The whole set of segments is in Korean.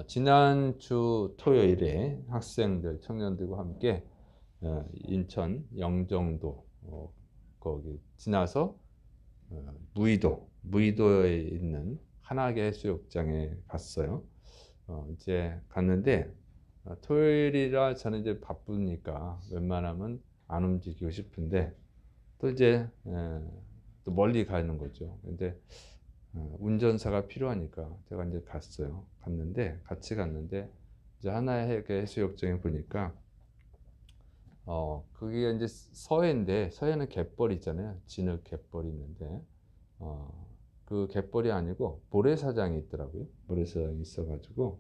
지난주 토요일에 학생들, 청년들과 함께 인천 영종도 거기 지나서 무의도에 있는 한화계 해수욕장에 갔어요. 이제 갔는데 토요일이라 저는 이제 바쁘니까 웬만하면 안 움직이고 싶은데 또 이제 또 멀리 가는 거죠. 근데 운전사가 필요하니까 제가 이제 갔는데 같이 갔는데 이제 하나의 해수욕장에 보니까 그게 이제 서해인데 서해는 갯벌 있잖아요. 진흙 갯벌이 있는데 그 갯벌이 아니고 모래사장이 있더라고요. 모래사장이 있어가지고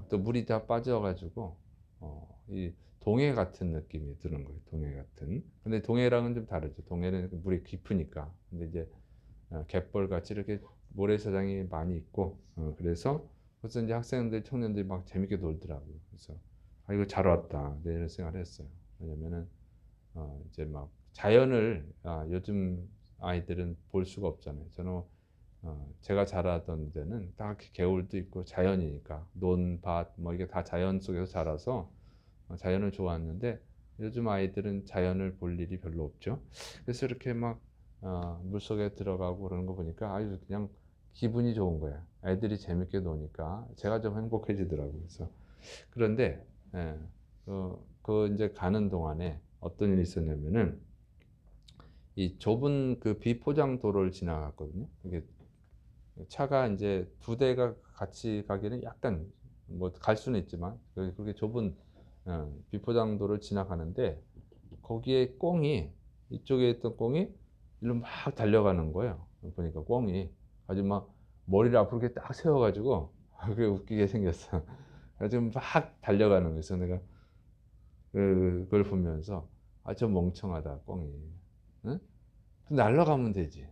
또 물이 다 빠져가지고 이 동해 같은 느낌이 드는 거예요. 동해 같은. 근데 동해랑은 좀 다르죠. 동해는 물이 깊으니까. 근데 이제 갯벌 같이 이렇게 모래사장이 많이 있고 그래서 이제 학생들, 청년들이 막 재밌게 놀더라고요. 그래서 이거 잘 왔다. 네, 이런 생각을 했어요. 왜냐면은 이제 막 자연을 요즘 아이들은 볼 수가 없잖아요. 저는 제가 자라던 데는 딱 개울도 있고 자연이니까 논밭 뭐 이게 다 자연 속에서 자라서 자연을 좋아하는데 요즘 아이들은 자연을 볼 일이 별로 없죠. 그래서 이렇게 막 물속에 들어가고 그러는 거 보니까 아주 그냥 기분이 좋은 거예요. 애들이 재밌게 노니까 제가 좀 행복해지더라고요. 그래서 그런데 그 이제 가는 동안에 어떤 일이 있었냐면은 이 좁은 그 비포장 도로를 지나갔거든요. 이게 차가 이제 두 대가 같이 가기는 약간 뭐 갈 수는 있지만 그렇게 좁은 비포장도를 지나가는데 거기에 꿩이 이쪽에 있던 꿩이 일로 막 달려가는 거예요. 보니까 꿩이 아주 막 머리를 앞으로 이렇게 딱 세워가지고 그게 웃기게 생겼어. 아주 막 달려가는 거예요. 그래서 내가 그걸 보면서 저 멍청하다 꿩이. 응? 날아가면 되지.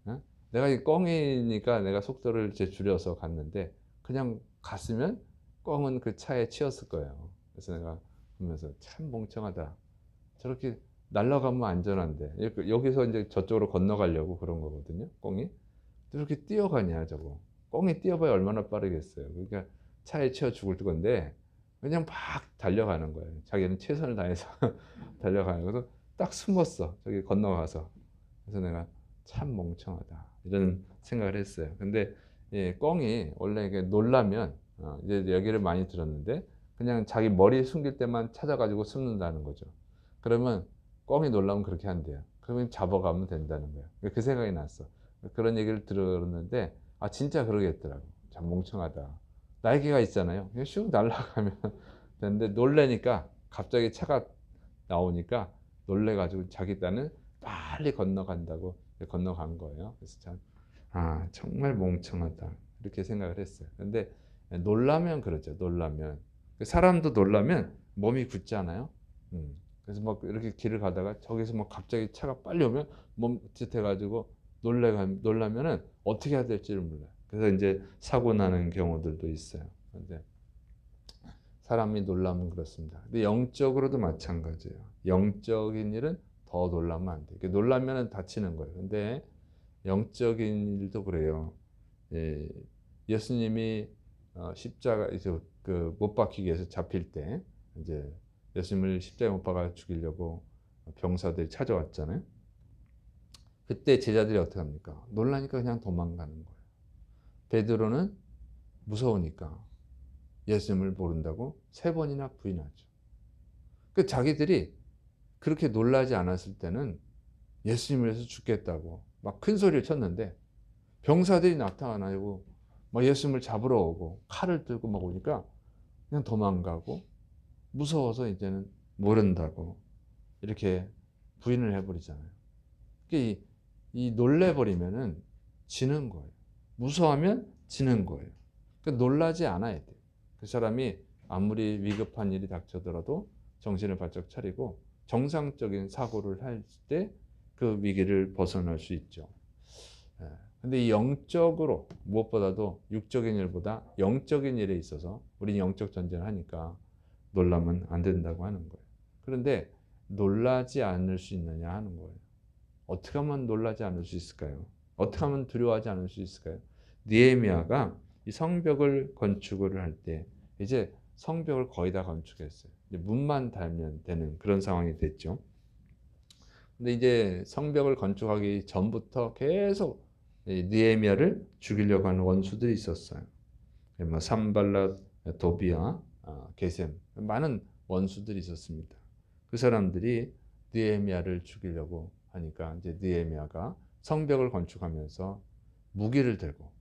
응? 내가 이 꿩이니까 내가 속도를 이제 줄여서 갔는데 그냥 갔으면 꿩은 그 차에 치였을 거예요. 그래서 내가 보면서 참 멍청하다. 저렇게 날아가면 안전한데 여기서 이제 저쪽으로 건너가려고 그런 거거든요. 꿩이 저렇게 뛰어가냐 저거. 꿩이 뛰어봐야 얼마나 빠르겠어요. 그러니까 차에 치여 죽을 건데 그냥 막 달려가는 거예요. 자기는 최선을 다해서 달려가는 거서 딱 숨었어. 저기 건너가서. 그래서 내가 참 멍청하다 이런 생각을 했어요. 근데 예, 꿩이 원래 이게 놀라면 이제 얘기를 많이 들었는데 그냥 자기 머리 숨길 때만 찾아가지고 숨는다는 거죠. 그러면 꿩이 놀라면 그렇게 한대요. 그러면 잡아가면 된다는 거예요. 그 생각이 났어. 그런 얘기를 들었는데 진짜 그러겠더라고. 참 멍청하다. 날개가 있잖아요. 그냥 슉 날아가면 되는데 놀래니까 갑자기 차가 나오니까 놀래가지고 자기 딴은 빨리 건너간다고 건너간 거예요. 그래서 참, 정말 멍청하다. 이렇게 생각을 했어요. 근데 놀라면 그러죠. 놀라면. 사람도 놀라면 몸이 굳잖아요. 그래서 막 이렇게 길을 가다가 저기서 막 갑자기 차가 빨리 오면 멈칫해가지고 놀라면은 어떻게 해야 될지를 몰라요. 그래서 이제 사고 나는 경우들도 있어요. 근데 사람이 놀라면 그렇습니다. 근데 영적으로도 마찬가지예요. 영적인 일은 더 놀라면 안 돼요. 놀라면 다치는 거예요. 근데 영적인 일도 그래요. 예, 예수님이 십자가 못 박히기 위해서 잡힐 때 이제 예수님을 십자가에 못 박아 죽이려고 병사들이 찾아왔잖아요. 그때 제자들이 어떻게 합니까? 놀라니까 그냥 도망가는 거예요. 베드로는 무서우니까 예수님을 모른다고 3번이나 부인하죠. 그 자기들이 그렇게 놀라지 않았을 때는 예수님을 위해서 죽겠다고 막 큰 소리를 쳤는데 병사들이 나타나고 막 예수님을 잡으러 오고 칼을 들고 막 오니까 그냥 도망가고 무서워서 이제는 모른다고 이렇게 부인을 해버리잖아요. 이 놀래버리면은 지는 거예요. 무서워하면 지는 거예요. 그러니까 놀라지 않아야 돼요. 그 사람이 아무리 위급한 일이 닥쳐더라도 정신을 바짝 차리고 정상적인 사고를 할 때 그 위기를 벗어날 수 있죠. 근데 이 영적으로 무엇보다도 육적인 일보다 영적인 일에 있어서 우리는 영적 전쟁을 하니까 놀라면 안 된다고 하는 거예요. 그런데 놀라지 않을 수 있느냐 하는 거예요. 어떻게 하면 놀라지 않을 수 있을까요? 어떻게 하면 두려워하지 않을 수 있을까요? 느헤미야가 이 성벽을 건축을 할 때 이제 성벽을 거의 다 건축했어요. 이제 문만 달면 되는 그런 상황이 됐죠. 근데 이제 성벽을 건축하기 전부터 계속 이 느헤미야를 죽이려고 하는 원수들이 있었어요. 뭐 산발랏, 도비아, 게셈 많은 원수들이 있었습니다. 그 사람들이 느헤미야를 죽이려고 하니까 이제 느헤미야가 성벽을 건축하면서 무기를 들고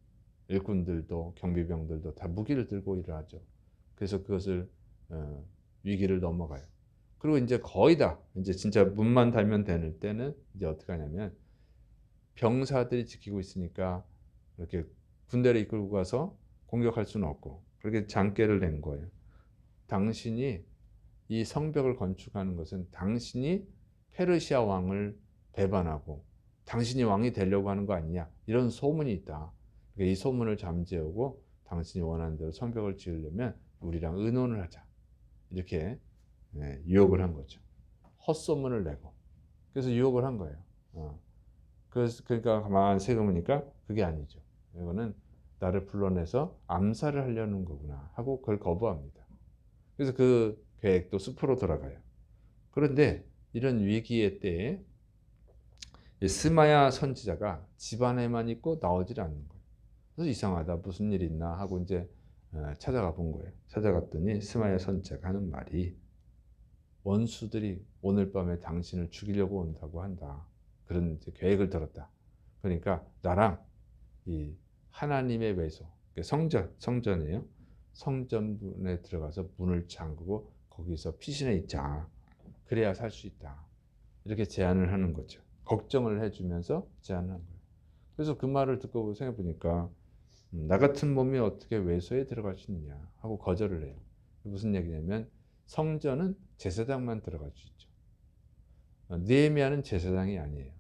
일꾼들도 경비병들도 다 무기를 들고 일을 하죠. 그래서 그것을 위기를 넘어가요. 그리고 이제 거의 다 이제 진짜 문만 달면 되는 때는 이제 어떻게 하냐면 병사들이 지키고 있으니까 이렇게 군대를 이끌고 가서 공격할 수는 없고 그렇게 장계를 낸 거예요. 당신이 이 성벽을 건축하는 것은 당신이 페르시아 왕을 배반하고 당신이 왕이 되려고 하는 거 아니냐 이런 소문이 있다. 그러니까 이 소문을 잠재우고 당신이 원하는 대로 성벽을 지으려면 우리랑 의논을 하자. 이렇게 유혹을 한 거죠. 헛소문을 내고 그래서 유혹을 한 거예요. 그러니까 가만 생각해보니까 그게 아니죠. 이거는 나를 불러내서 암살을 하려는 거구나 하고 그걸 거부합니다. 그래서 그 계획도 숲으로 돌아가요. 그런데 이런 위기의 때에 스마야 선지자가 집안에만 있고 나오질 않는 거예요. 그래서 이상하다 무슨 일 있나 하고 이제 찾아가 본 거예요. 찾아갔더니 스마야 선지자가 하는 말이 원수들이 오늘 밤에 당신을 죽이려고 온다고 한다. 그런 이제 계획을 들었다. 그러니까 나랑 이 하나님의 외소, 성전이에요. 성전문에 들어가서 문을 잠그고 거기서 피신해 있자. 그래야 살 수 있다. 이렇게 제안을 하는 거죠. 걱정을 해주면서 제안을 한 거예요. 그래서 그 말을 듣고 생각해 보니까 나 같은 몸이 어떻게 외소에 들어갈 수 있느냐 하고 거절을 해요. 무슨 얘기냐면 성전은 제사장만 들어갈 수 있죠. 느헤미야는 제사장이 아니에요.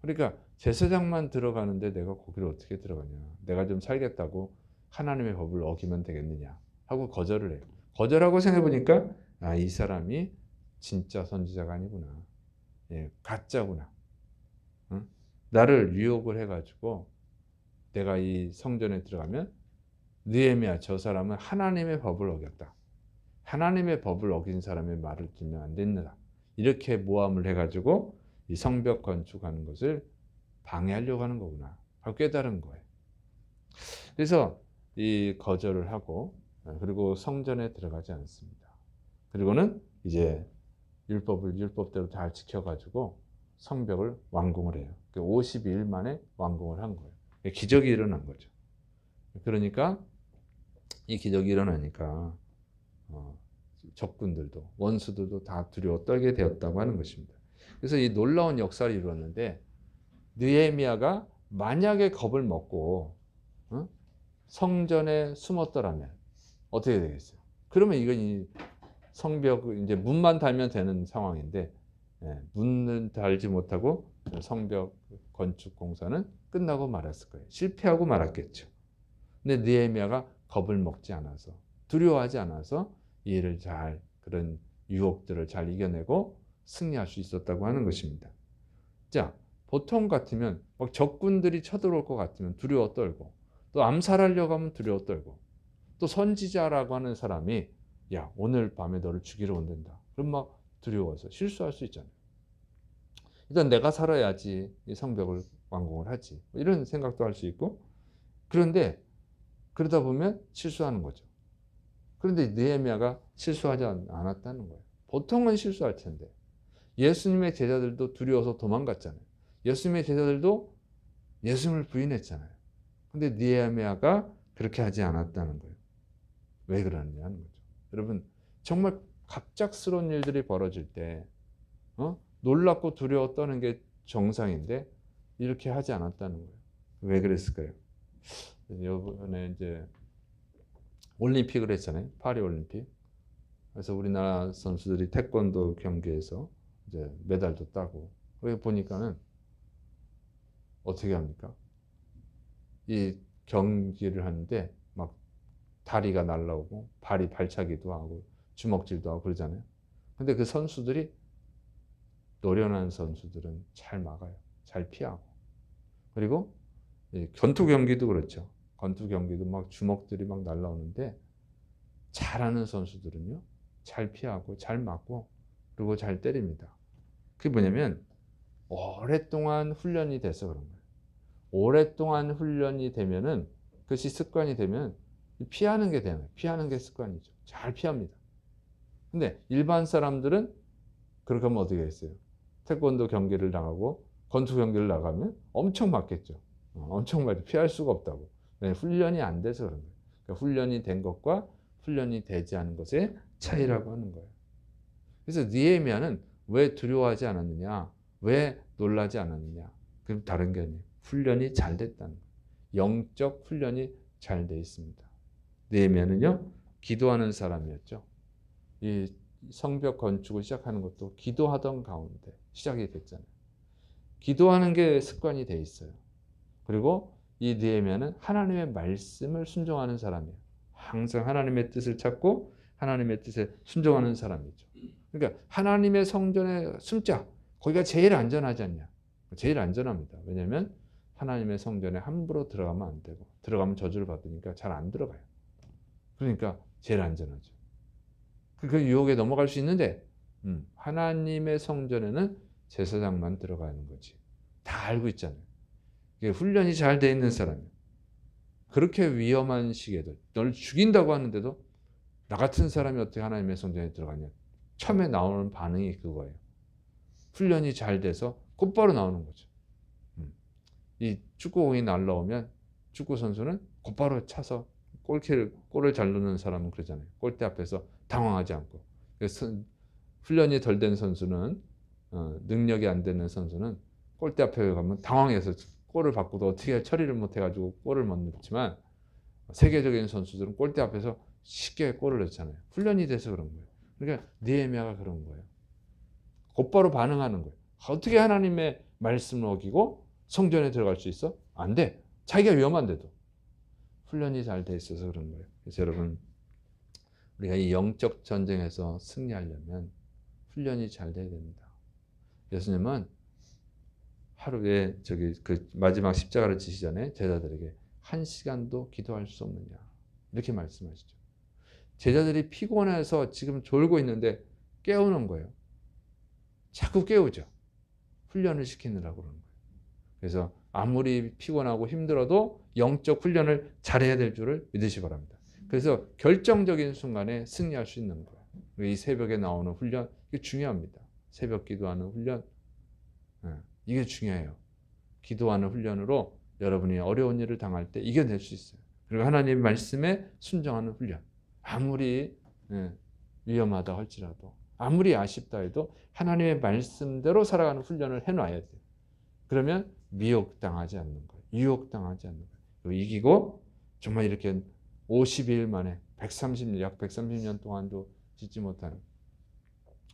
그러니까 제사장만 들어가는데 내가 거기를 어떻게 들어가냐. 내가 좀 살겠다고 하나님의 법을 어기면 되겠느냐 하고 거절을 해요. 거절하고 생각해 보니까 이 사람이 진짜 선지자가 아니구나. 가짜구나. 응? 나를 유혹을 해가지고 내가 이 성전에 들어가면 느헤미야 저 사람은 하나님의 법을 어겼다. 하나님의 법을 어긴 사람의 말을 들으면 안 된다. 이렇게 모함을 해가지고 이 성벽 건축하는 것을 방해하려고 하는 거구나 하고 깨달은 거예요. 그래서 이 거절을 하고 그리고 성전에 들어가지 않습니다. 그리고는 이제 율법을 율법대로 잘 지켜가지고 성벽을 완공을 해요. 52일 만에 완공을 한 거예요. 기적이 일어난 거죠. 그러니까 이 기적이 일어나니까 적군들도 원수들도 다 두려워 떨게 되었다고 하는 것입니다. 그래서 이 놀라운 역사를 이루었는데 느헤미야가 만약에 겁을 먹고 성전에 숨었더라면 어떻게 되겠어요? 그러면 이건 이 성벽 이제 문만 달면 되는 상황인데 문을 달지 못하고 성벽 건축 공사는 끝나고 말았을 거예요. 실패하고 말았겠죠. 근데 느헤미야가 겁을 먹지 않아서 두려워하지 않아서 이 일을 잘 그런 유혹들을 잘 이겨내고 승리할 수 있었다고 하는 것입니다. 자, 보통 같으면 막 적군들이 쳐들어올 것 같으면 두려워 떨고 또 암살하려고 하면 두려워 떨고 또 선지자라고 하는 사람이 야 오늘 밤에 너를 죽이러 온단다. 그럼 막 두려워서 실수할 수 있잖아요. 일단 내가 살아야지 이 성벽을 완공을 하지. 이런 생각도 할 수 있고 그런데 그러다 보면 실수하는 거죠. 그런데 느헤미야가 실수하지 않았다는 거예요. 보통은 실수할 텐데 예수님의 제자들도 두려워서 도망갔잖아요. 예수님의 제자들도 예수님을 부인했잖아요. 근데 느헤미야가 그렇게 하지 않았다는 거예요. 왜 그러느냐 하는 거죠. 여러분 정말 갑작스러운 일들이 벌어질 때 놀랍고 두려워 떠는 게 정상인데 이렇게 하지 않았다는 거예요. 왜 그랬을까요? 이번에 이제 올림픽을 했잖아요. 파리 올림픽. 그래서 우리나라 선수들이 태권도 경기에서 이제 메달도 따고. 거기 보니까는 어떻게 합니까? 이 경기를 하는데 막 다리가 날라오고 발이 발차기도 하고 주먹질도 하고 그러잖아요. 근데 그 선수들이 노련한 선수들은 잘 막아요. 잘 피하고. 그리고 견투 경기도 그렇죠. 권투 경기도 막 주먹들이 막 날라오는데 잘하는 선수들은요, 잘 피하고 잘 맞고 그리고 잘 때립니다. 그게 뭐냐면 오랫동안 훈련이 돼서 그런 거예요. 오랫동안 훈련이 되면은 그것이 습관이 되면 피하는 게 되는 거예요. 피하는 게 습관이죠. 잘 피합니다. 근데 일반 사람들은 그렇게 하면 어떻게 했어요? 태권도 경기를 나가고 권투 경기를 나가면 엄청 맞겠죠. 엄청 맞죠. 피할 수가 없다고. 네, 훈련이 안 돼서 그런 거예요. 그러니까 훈련이 된 것과 훈련이 되지 않은 것의 차이라고 하는 거예요. 그래서 느헤미야는 왜 두려워하지 않았느냐? 왜 놀라지 않았느냐? 그럼 다른 게 아니에요. 훈련이 잘 됐다는 거예요. 영적 훈련이 잘 돼 있습니다. 느헤미야는요, 기도하는 사람이었죠. 이 성벽 건축을 시작하는 것도 기도하던 가운데 시작이 됐잖아요. 기도하는 게 습관이 돼 있어요. 그리고 이 느헤미야는 하나님의 말씀을 순종하는 사람이에요. 항상 하나님의 뜻을 찾고 하나님의 뜻에 순종하는 사람이죠. 그러니까 하나님의 성전에 숨자. 거기가 제일 안전하지 않냐? 제일 안전합니다. 왜냐하면 하나님의 성전에 함부로 들어가면 안 되고 들어가면 저주를 받으니까 잘 안 들어가요. 그러니까 제일 안전하죠. 그 유혹에 넘어갈 수 있는데 하나님의 성전에는 제사장만 들어가는 거지. 다 알고 있잖아요. 이게 훈련이 잘 돼 있는 사람이에요. 그렇게 위험한 시기에도 너를 죽인다고 하는데도 나 같은 사람이 어떻게 하나님의 성전에 들어가냐. 처음에 나오는 반응이 그거예요. 훈련이 잘 돼서 곧바로 나오는 거죠. 이 축구공이 날라오면 축구 선수는 곧바로 차서 골을 잘 넣는 사람은 그러잖아요. 골대 앞에서 당황하지 않고. 그래서 훈련이 덜 된 선수는 능력이 안 되는 선수는 골대 앞에 가면 당황해서 골을 받고도 어떻게 처리를 못해가지고 골을 못 넣지만 세계적인 선수들은 골대 앞에서 쉽게 골을 넣잖아요. 훈련이 돼서 그런 거예요. 그러니까 느헤미야가 그런 거예요. 곧바로 반응하는 거예요. 어떻게 하나님의 말씀을 어기고 성전에 들어갈 수 있어? 안 돼. 자기가 위험한데도. 훈련이 잘 돼 있어서 그런 거예요. 그래서 여러분, 우리가 이 영적 전쟁에서 승리하려면 훈련이 잘 돼야 됩니다. 예수님은 하루에 그 마지막 십자가를 지시기 전에 제자들에게 1시간도 기도할 수 없느냐 이렇게 말씀하시죠. 제자들이 피곤해서 지금 졸고 있는데 깨우는 거예요. 자꾸 깨우죠. 훈련을 시키느라고 그러는 거예요. 그래서 아무리 피곤하고 힘들어도 영적 훈련을 잘해야 될 줄을 믿으시기 바랍니다. 그래서 결정적인 순간에 승리할 수 있는 거예요. 이 새벽에 나오는 훈련, 이게 중요합니다. 새벽 기도하는 훈련, 이게 중요해요. 기도하는 훈련으로 여러분이 어려운 일을 당할 때 이겨낼 수 있어요. 그리고 하나님의 말씀에 순종하는 훈련. 아무리 위험하다 할지라도, 아무리 아쉽다 해도 하나님의 말씀대로 살아가는 훈련을 해놔야 돼요. 그러면 미혹당하지 않는 거예요. 유혹당하지 않는 거예요. 그리고 이기고 정말 이렇게 50일 만에 약 130년 동안도 짓지 못한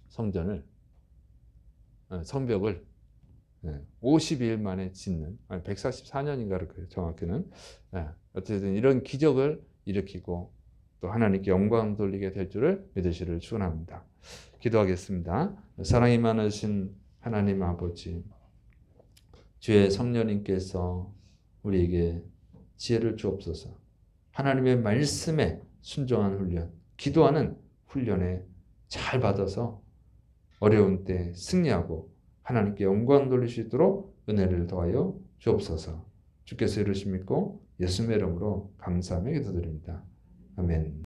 성벽을 52일 만에 짓는, 144년인가를 그래요, 정확히는. 어쨌든 이런 기적을 일으키고 또 하나님께 영광 돌리게 될 줄을 믿으시기를 축원합니다. 기도하겠습니다. 사랑이 많으신 하나님 아버지, 주의 성령님께서 우리에게 지혜를 주옵소서. 하나님의 말씀에 순종하는 훈련, 기도하는 훈련에 잘 받아서 어려운 때 승리하고 하나님께 영광 돌릴 수 있도록 은혜를 더하여 주옵소서. 주께서 이루심 믿고 예수님의 이름으로 감사하며 기도드립니다. 아멘.